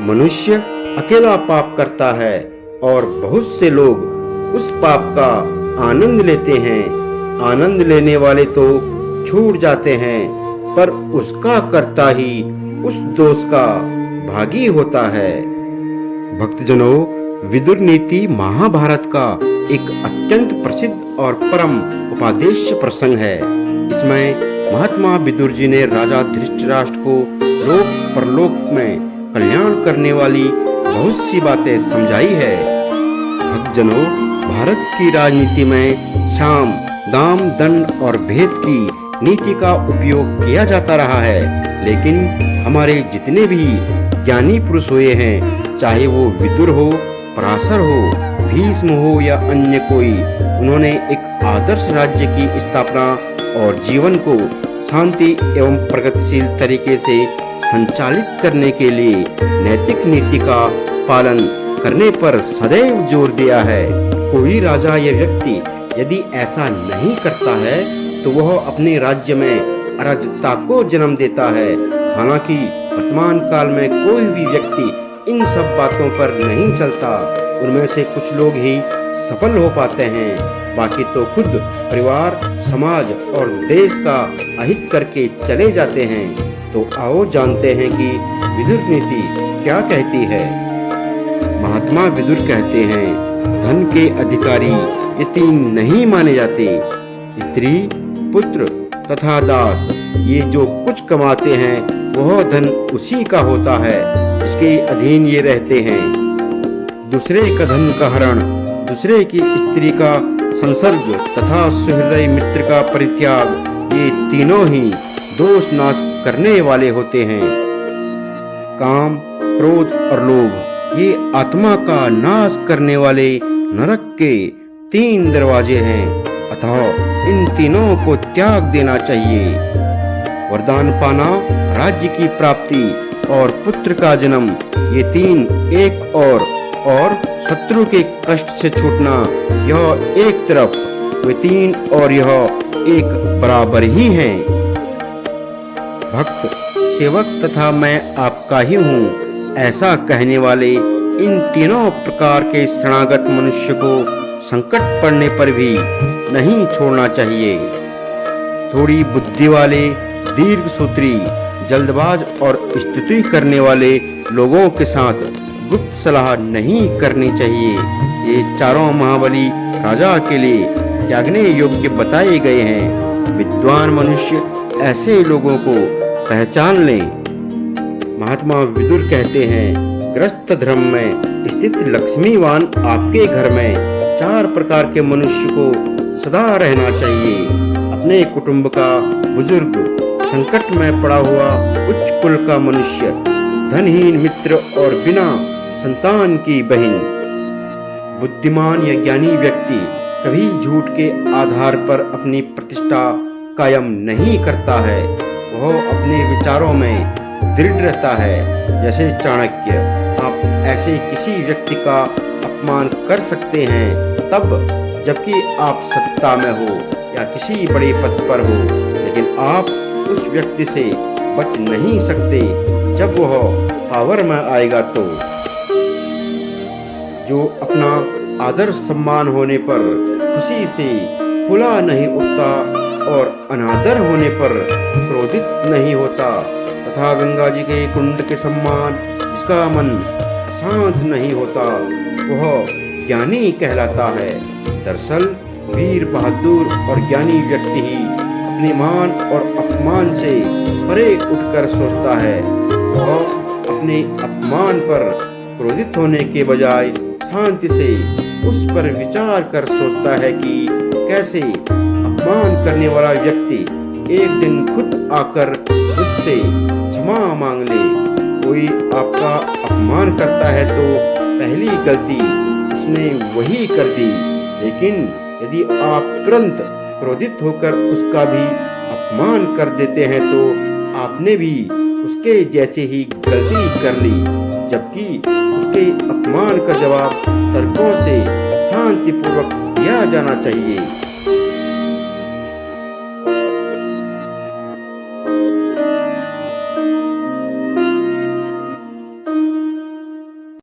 मनुष्य अकेला पाप करता है और बहुत से लोग उस पाप का आनंद लेते हैं। आनंद लेने वाले तो छूट जाते हैं, पर उसका कर्ता ही उस दोष का भागी होता है। भक्तजनों, विदुर नीति महाभारत का एक अत्यंत प्रसिद्ध और परम उपादेश्य प्रसंग है। इसमें महात्मा विदुर जी ने राजा धृतराष्ट्र को लोक परलोक में कल्याण करने वाली बहुत सी बातें समझाई है। भक्तजनों, भारत की राजनीति में साम, दाम, दंड और भेद की नीति का उपयोग किया जाता रहा है, लेकिन हमारे जितने भी ज्ञानी पुरुष हुए हैं, चाहे वो विदुर हो, पराशर हो, भीष्म हो या अन्य कोई, उन्होंने एक आदर्श राज्य की स्थापना और जीवन को शांति एवं प्रगतिशील तरीके से संचालित करने के लिए नैतिक नीति का पालन करने पर सदैव जोर दिया है। कोई राजा या व्यक्ति यदि ऐसा नहीं करता है तो वह अपने राज्य में अराजकता को जन्म देता है। हालांकि वर्तमान काल में कोई भी व्यक्ति इन सब बातों पर नहीं चलता। उनमें से कुछ लोग ही सफल हो पाते हैं, बाकी तो खुद परिवार, समाज और देश का अहित करके चले जाते हैं। तो आओ जानते हैं कि विदुर नीति क्या कहती है। महात्मा विदुर कहते हैं, धन के अधिकारी ये तीन नहीं माने जाते। स्त्री, पुत्र तथा दास, ये जो कुछ कमाते हैं वह धन उसी का होता है, इसके अधीन ये रहते हैं। दूसरे का धन का हरण, दूसरे की स्त्री का संसर्ग तथा सुहृदय मित्र का परित्याग, ये तीनों ही दोष नाश करने वाले होते हैं। काम, क्रोध और लोभ ये आत्मा का नाश करने वाले नरक के तीन दरवाजे हैं, अतः इन तीनों को त्याग देना चाहिए। वरदान पाना, राज्य की प्राप्ति और पुत्र का जन्म, ये तीन एक और शत्रु के कष्ट से छूटना, यह एक तरफ, वे तीन और यह एक बराबर ही हैं। भक्त, सेवक तथा मैं आपका ही हूँ, ऐसा कहने वाले इन तीनों प्रकार के शरणागत मनुष्य को संकट पड़ने पर भी नहीं छोड़ना चाहिए। थोड़ी बुद्धि वाले, दीर्घसूत्री, जल्दबाज और स्तुति करने वाले लोगों के साथ गुप्त सलाह नहीं करनी चाहिए। ये चारों महाबली राजा के लिए त्यागने योग्य बताए गए हैं। विद्वान मनुष्य ऐसे लोगों को पहचान लें। महात्मा विदुर कहते हैं, ग्रस्त धर्म में स्थित लक्ष्मीवान आपके घर में चार प्रकार के मनुष्य को सदा रहना चाहिए। अपने कुटुंब का बुजुर्ग, संकट में पड़ा हुआ उच्च कुल का मनुष्य, धनहीन मित्र और बिना संतान की बहन। बुद्धिमान या ज्ञानी व्यक्ति कभी झूठ के आधार पर अपनी प्रतिष्ठा कायम नहीं करता है। वह अपने विचारों में दृढ़ रहता है। जैसे चाणक्य, आप ऐसे किसी व्यक्ति का अपमान कर सकते हैं तब जबकि आप सत्ता में हो या किसी बड़े पद पर हो, लेकिन आप उस व्यक्ति से बच नहीं सकते जब वह पावर में आएगा। तो जो अपना आदर सम्मान होने पर खुशी से फुला नहीं उठता और अनादर होने पर क्रोधित नहीं होता, तथा गंगा जी के कुंड के सम्मान जिसका मन शांत नहीं होता, वह ज्ञानी कहलाता है। दरअसल वीर, बहादुर और ज्ञानी व्यक्ति ही अपने मान और अपमान से परे उठकर सोचता है। वह अपने अपमान पर क्रोधित होने के बजाय शांति से उस पर विचार कर सोचता है कि कैसे अपमान करने वाला व्यक्ति एक दिन खुद आकर मुझसे क्षमा मांग ले। कोई आपका अपमान करता है तो पहली गलती उसने वही कर दी, लेकिन यदि आप तुरंत क्रोधित होकर उसका भी अपमान कर देते हैं तो आपने भी उसके जैसे ही गलती कर ली। जबकि उसके अपमान का जवाब तर्कों से शांतिपूर्वक दिया जाना चाहिए।